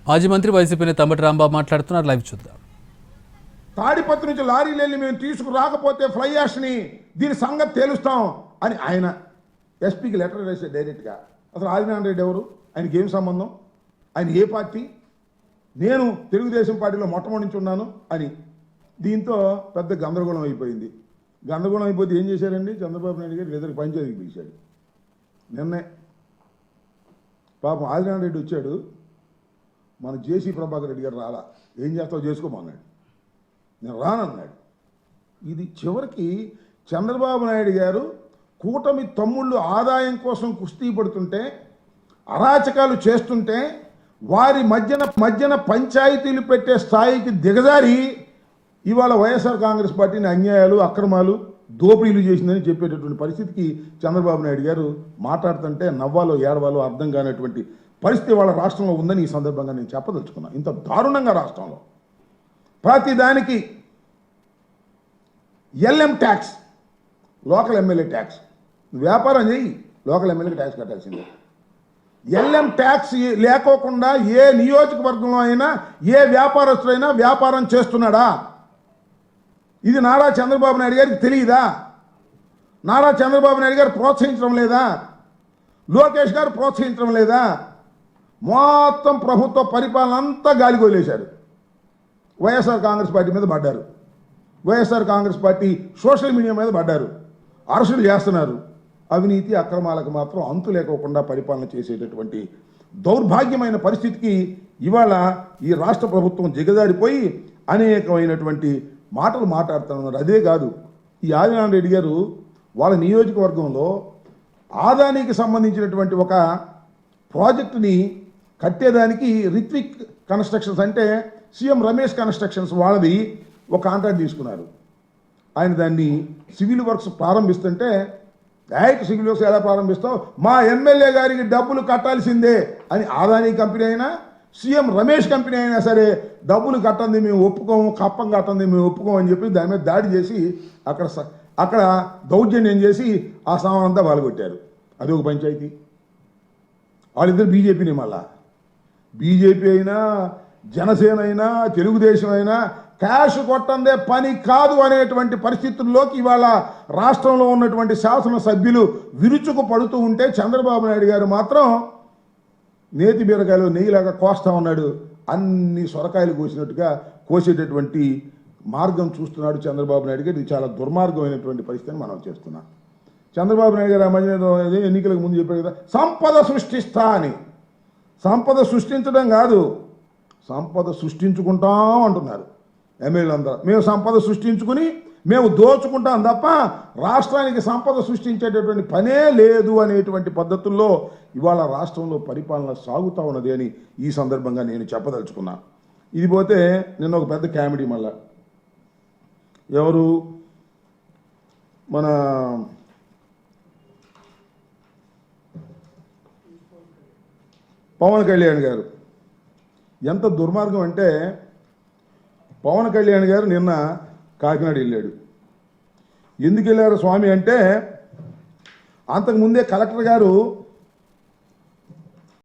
మాజీ మంత్రి వైసీపీ నేత అంబటి రాంబాబు మాట్లాడుతున్నారు. లైవ్ చూద్దాం. తాడిపత్రి నుంచి లారీలు వెళ్ళి మేము తీసుకురాకపోతే ఫ్లై యాష్ని దీని సంగతి తేలుస్తాం అని ఆయన ఎస్పీకి లెటర్ రాశారు డైరెక్ట్గా. అసలు ఆదినారాయణ రెడ్డి ఎవరు? ఆయనకి ఏం సంబంధం? ఆయన ఏ పార్టీ? నేను తెలుగుదేశం పార్టీలో మొట్టమొదటి నుంచి ఉన్నాను అని. దీంతో పెద్ద గందరగోళం అయిపోయింది. గందరగోళం అయిపోతే ఏం చేశారండి? చంద్రబాబు నాయుడు గారు ఇద్దరికి పంచాయతీకి పిలిచాడు. నిన్నే పాపం ఆదినారాయణ రెడ్డి వచ్చాడు. మన జేసీ ప్రభాకర్ రెడ్డి గారు రాలా. ఏం చేస్తావు చేసుకోమన్నాడు. నేను రానన్నాడు. ఇది చివరికి చంద్రబాబు నాయుడు గారు కూటమి తమ్ముళ్ళు ఆదాయం కోసం కుస్తీ పడుతుంటే, అరాచకాలు చేస్తుంటే, వారి మధ్యన పంచాయతీలు పెట్టే స్థాయికి దిగజారి ఇవాళ వైఎస్ఆర్ కాంగ్రెస్ పార్టీని అన్యాయాలు, అక్రమాలు, దోపిడీలు చేసిందని చెప్పేటటువంటి పరిస్థితికి చంద్రబాబు నాయుడు గారు మాట్లాడుతుంటే నవ్వాలో ఏడవాలో అర్థం కానటువంటి పరిస్థితి వాళ్ళ రాష్ట్రంలో ఉందని ఈ సందర్భంగా నేను చెప్పదలుచుకున్నాను. ఇంత దారుణంగా రాష్ట్రంలో ప్రతిదానికి LM tax, local MLA tax. వ్యాపారం చేయి, లోకల్ ఎమ్మెల్యేకి ట్యాక్స్ కట్టాల్సిందే. ఎల్ఎం ట్యాక్స్ లేకోకుండా ఏ నియోజకవర్గంలో అయినా ఏ వ్యాపారస్తుడైనా వ్యాపారం చేస్తున్నాడా? ఇది నారా చంద్రబాబు నాయుడు గారికి తెలియదా? నారా చంద్రబాబు నాయుడు గారు ప్రోత్సహించడం లేదా? లోకేష్ గారు ప్రోత్సహించడం లేదా? మొత్తం ప్రభుత్వ పరిపాలన అంతా గాలికి వదిలేశారు. వైఎస్ఆర్ కాంగ్రెస్ పార్టీ మీద పడ్డారు. YSR Congress party social media మీద పడ్డారు. అరెస్టులు చేస్తున్నారు. అవినీతి అక్రమాలకు మాత్రం అంతు లేకోకుండా పరిపాలన చేసేటటువంటి దౌర్భాగ్యమైన పరిస్థితికి ఇవాళ ఈ రాష్ట్ర ప్రభుత్వం దిగజారిపోయి అనేకమైనటువంటి మాటలు మాట్లాడుతున్నారు. అదే కాదు, ఈ ఆదినారాయణ రెడ్డి గారు వాళ్ళ నియోజకవర్గంలో ఆదానికి సంబంధించినటువంటి ఒక ప్రాజెక్టుని కట్టేదానికి రిత్విక్ కన్స్ట్రక్షన్స్ అంటే సీఎం రమేష్ కన్స్ట్రక్షన్స్ వాళ్ళది ఒక కాంట్రాక్ట్ తీసుకున్నారు. ఆయన దాన్ని సివిల్ వర్క్స్ ప్రారంభిస్తుంటే, డైరెక్ట్ సివిల్ వర్క్స్ ఎలా ప్రారంభిస్తావు, మా ఎమ్మెల్యే గారికి డబ్బులు కట్టాల్సిందే అని ఆదాని కంపెనీ అయినా సీఎం రమేష్ కంపెనీ అయినా సరే డబ్బులు కట్టండి మేము ఒప్పుకోము, కప్పం కట్టండి మేము ఒప్పుకోము అని చెప్పి దాని మీద దాడి చేసి అక్కడ దౌర్జన్యం చేసి ఆ సామాన్ అంతా పాల్గొట్టారు. అది ఒక పంచాయతీ. వాళ్ళిద్దరు బీజేపీని, మళ్ళా బీజేపీ అయినా జనసేన అయినా తెలుగుదేశం అయినా క్యాష్ కొట్టందే పని కాదు అనేటువంటి పరిస్థితుల్లోకి ఇవాళ రాష్ట్రంలో ఉన్నటువంటి శాసనసభ్యులు విరుచుకు పడుతూ ఉంటే చంద్రబాబు నాయుడు గారు మాత్రం నేతి బీరకాయలు నెయ్యిలాగా కోస్తా ఉన్నాడు. అన్ని సొరకాయలు కోసినట్టుగా కోసేటటువంటి మార్గం చూస్తున్నాడు చంద్రబాబు నాయుడు గారు. ఇది చాలా దుర్మార్గమైనటువంటి పరిస్థితిని మనం చేస్తున్నాం. చంద్రబాబు నాయుడు గారు ఆ మధ్య ఎన్నికలకు ముందు చెప్పారు కదా, సంపద సృష్టిస్తా అని. సంపద సృష్టించడం కాదు, సంపద సృష్టించుకుంటాం అంటున్నారు ఎమ్మెల్యేలందరూ. మేము సంపద సృష్టించుకుని మేము దోచుకుంటాం తప్ప రాష్ట్రానికి సంపద సృష్టించేటటువంటి పనే లేదు అనేటువంటి పద్ధతుల్లో ఇవాళ రాష్ట్రంలో పరిపాలన సాగుతూ ఉన్నది అని ఈ సందర్భంగా నేను చెప్పదలుచుకున్నా. ఇది పోతే నిన్న ఒక పెద్ద కామెడీ, మళ్ళా ఎవరు మన పవన్ కళ్యాణ్ గారు. ఎంత దుర్మార్గం అంటే, పవన్ కళ్యాణ్ గారు నిన్న కాకినాడ వెళ్ళాడు. ఎందుకు వెళ్ళారు స్వామి అంటే, అంతకుముందే కలెక్టర్ గారు